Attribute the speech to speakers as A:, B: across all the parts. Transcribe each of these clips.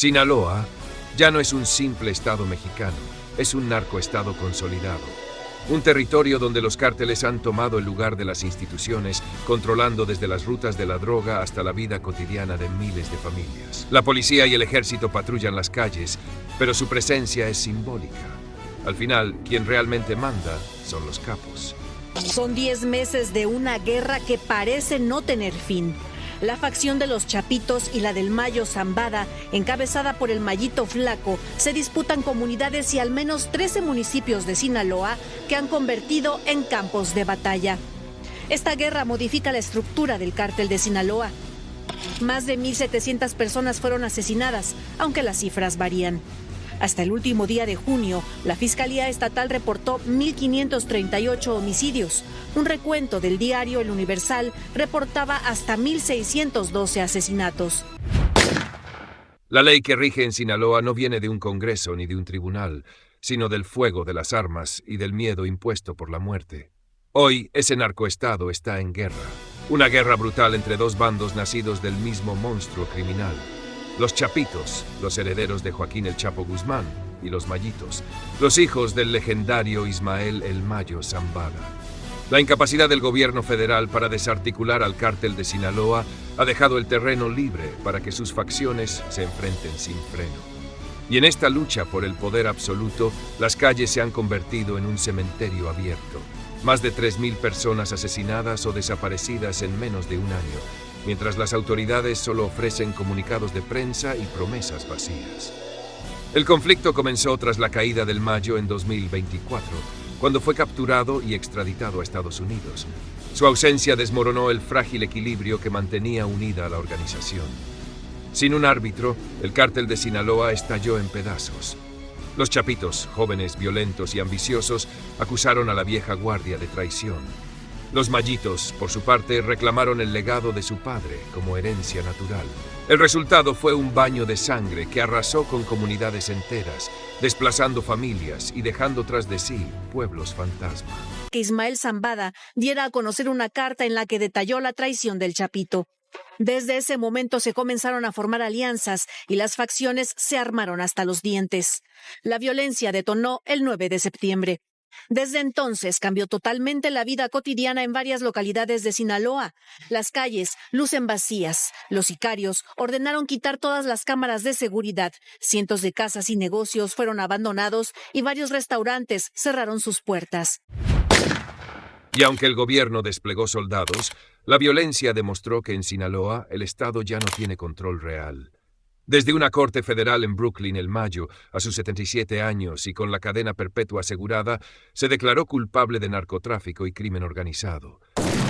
A: Sinaloa ya no es un simple estado mexicano, es un narcoestado consolidado. Un territorio donde los cárteles han tomado el lugar de las instituciones, controlando desde las rutas de la droga hasta la vida cotidiana de miles de familias. La policía y el ejército patrullan las calles, pero su presencia es simbólica. Al final, quien realmente manda son los capos.
B: Son 10 meses de una guerra que parece no tener fin. La facción de los Chapitos y la del Mayo Zambada, encabezada por el Mayito Flaco, se disputan comunidades y al menos 13 municipios de Sinaloa que han convertido en campos de batalla. Esta guerra modifica la estructura del cártel de Sinaloa. Más de 1,700 personas fueron asesinadas, aunque las cifras varían. Hasta el último día de junio, la Fiscalía Estatal reportó 1,538 homicidios. Un recuento del diario El Universal reportaba hasta 1,612 asesinatos.
A: La ley que rige en Sinaloa no viene de un congreso ni de un tribunal, sino del fuego de las armas y del miedo impuesto por la muerte. Hoy, ese narcoestado está en guerra. Una guerra brutal entre dos bandos nacidos del mismo monstruo criminal. Los Chapitos, los herederos de Joaquín El Chapo Guzmán, y los Mayitos, los hijos del legendario Ismael El Mayo Zambada. La incapacidad del gobierno federal para desarticular al cártel de Sinaloa ha dejado el terreno libre para que sus facciones se enfrenten sin freno. Y en esta lucha por el poder absoluto, las calles se han convertido en un cementerio abierto. Más de 3,000 personas asesinadas o desaparecidas en menos de un año, mientras las autoridades solo ofrecen comunicados de prensa y promesas vacías. El conflicto comenzó tras la caída del Mayo en 2024, cuando fue capturado y extraditado a Estados Unidos. Su ausencia desmoronó el frágil equilibrio que mantenía unida a la organización. Sin un árbitro, el cártel de Sinaloa estalló en pedazos. Los Chapitos, jóvenes, violentos y ambiciosos, acusaron a la vieja guardia de traición. Los Mayitos, por su parte, reclamaron el legado de su padre como herencia natural. El resultado fue un baño de sangre que arrasó con comunidades enteras, desplazando familias y dejando tras de sí pueblos fantasma.
B: Que Ismael Zambada diera a conocer una carta en la que detalló la traición del Chapito. Desde ese momento se comenzaron a formar alianzas y las facciones se armaron hasta los dientes. La violencia detonó el 9 de septiembre. Desde entonces cambió totalmente la vida cotidiana en varias localidades de Sinaloa. Las calles lucen vacías. Los sicarios ordenaron quitar todas las cámaras de seguridad. Cientos de casas y negocios fueron abandonados y varios restaurantes cerraron sus puertas.
A: Y aunque el gobierno desplegó soldados, la violencia demostró que en Sinaloa el Estado ya no tiene control real. Desde una corte federal en Brooklyn el Mayo, a sus 77 años y con la cadena perpetua asegurada, se declaró culpable de narcotráfico y crimen organizado.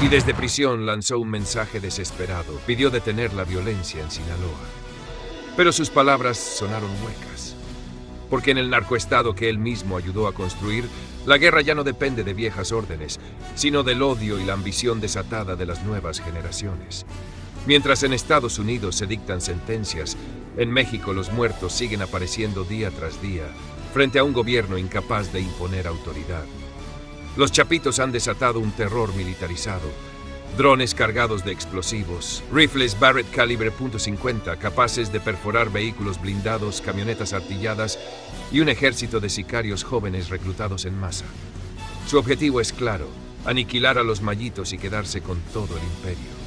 A: Y desde prisión lanzó un mensaje desesperado, pidió detener la violencia en Sinaloa. Pero sus palabras sonaron huecas. Porque en el narcoestado que él mismo ayudó a construir, la guerra ya no depende de viejas órdenes, sino del odio y la ambición desatada de las nuevas generaciones. Mientras en Estados Unidos se dictan sentencias, en México los muertos siguen apareciendo día tras día, frente a un gobierno incapaz de imponer autoridad. Los Chapitos han desatado un terror militarizado. Drones cargados de explosivos, rifles Barrett calibre .50 capaces de perforar vehículos blindados, camionetas artilladas y un ejército de sicarios jóvenes reclutados en masa. Su objetivo es claro, aniquilar a los Mayitos y quedarse con todo el imperio.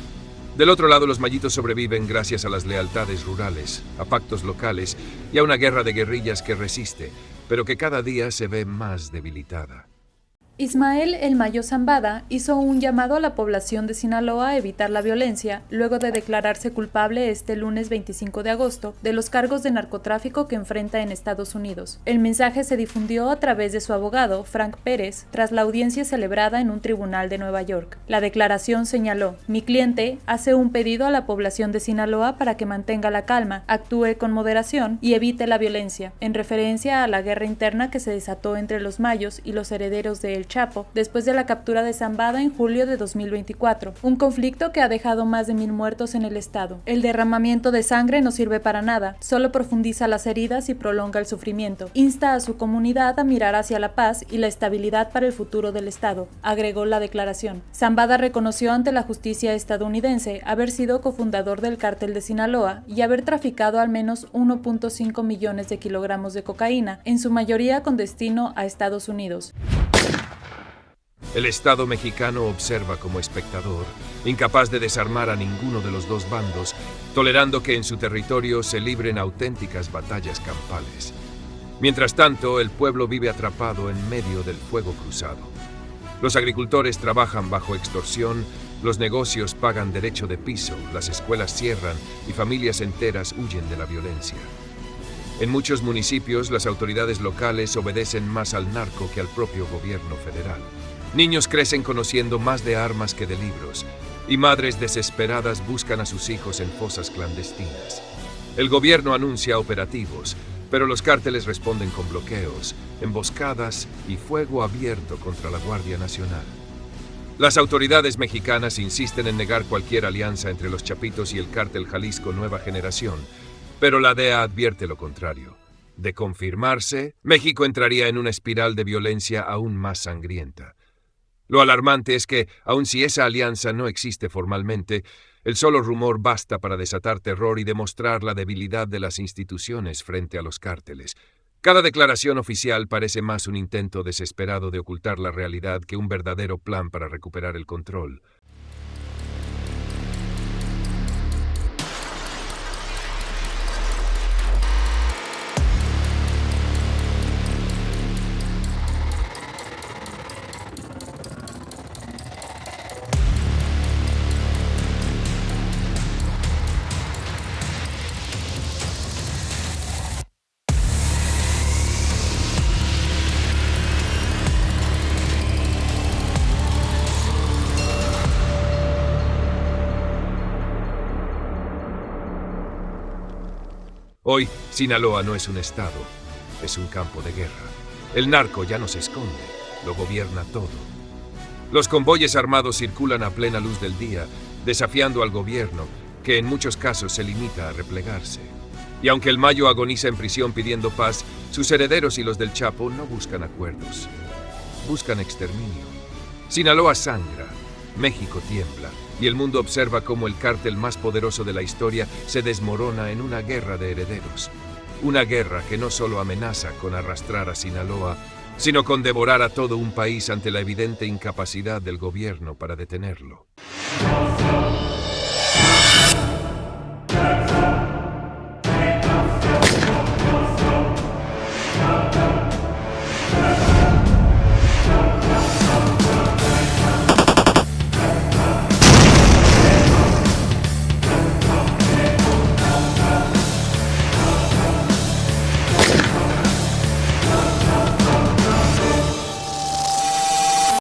A: Del otro lado, los Mayitos sobreviven gracias a las lealtades rurales, a pactos locales y a una guerra de guerrillas que resiste, pero que cada día se ve más debilitada.
C: Ismael El Mayo Zambada hizo un llamado a la población de Sinaloa a evitar la violencia, luego de declararse culpable este lunes 25 de agosto de los cargos de narcotráfico que enfrenta en Estados Unidos. El mensaje se difundió a través de su abogado, Frank Pérez, tras la audiencia celebrada en un tribunal de Nueva York. La declaración señaló: "Mi cliente hace un pedido a la población de Sinaloa para que mantenga la calma, actúe con moderación y evite la violencia", en referencia a la guerra interna que se desató entre los Mayos y los herederos de El del Chapo, después de la captura de Zambada en julio de 2024, un conflicto que ha dejado más de 1000 muertos en el estado. El derramamiento de sangre no sirve para nada, solo profundiza las heridas y prolonga el sufrimiento. Insta a su comunidad a mirar hacia la paz y la estabilidad para el futuro del estado, agregó la declaración. Zambada reconoció ante la justicia estadounidense haber sido cofundador del cártel de Sinaloa y haber traficado al menos 1.5 millones de kilogramos de cocaína, en su mayoría con destino a Estados Unidos.
A: El Estado mexicano observa como espectador, incapaz de desarmar a ninguno de los dos bandos, tolerando que en su territorio se libren auténticas batallas campales. Mientras tanto, el pueblo vive atrapado en medio del fuego cruzado. Los agricultores trabajan bajo extorsión, los negocios pagan derecho de piso, las escuelas cierran y familias enteras huyen de la violencia. En muchos municipios, las autoridades locales obedecen más al narco que al propio gobierno federal. Niños crecen conociendo más de armas que de libros, y madres desesperadas buscan a sus hijos en fosas clandestinas. El gobierno anuncia operativos, pero los cárteles responden con bloqueos, emboscadas y fuego abierto contra la Guardia Nacional. Las autoridades mexicanas insisten en negar cualquier alianza entre los Chapitos y el cártel Jalisco Nueva Generación, pero la DEA advierte lo contrario. De confirmarse, México entraría en una espiral de violencia aún más sangrienta. Lo alarmante es que, aun si esa alianza no existe formalmente, el solo rumor basta para desatar terror y demostrar la debilidad de las instituciones frente a los cárteles. Cada declaración oficial parece más un intento desesperado de ocultar la realidad que un verdadero plan para recuperar el control. Hoy, Sinaloa no es un estado, es un campo de guerra. El narco ya no se esconde, lo gobierna todo. Los convoyes armados circulan a plena luz del día, desafiando al gobierno, que en muchos casos se limita a replegarse. Y aunque el Mayo agoniza en prisión pidiendo paz, sus herederos y los del Chapo no buscan acuerdos. Buscan exterminio. Sinaloa sangra, México tiembla, y el mundo observa cómo el cártel más poderoso de la historia se desmorona en una guerra de herederos. Una guerra que no solo amenaza con arrastrar a Sinaloa, sino con devorar a todo un país ante la evidente incapacidad del gobierno para detenerlo.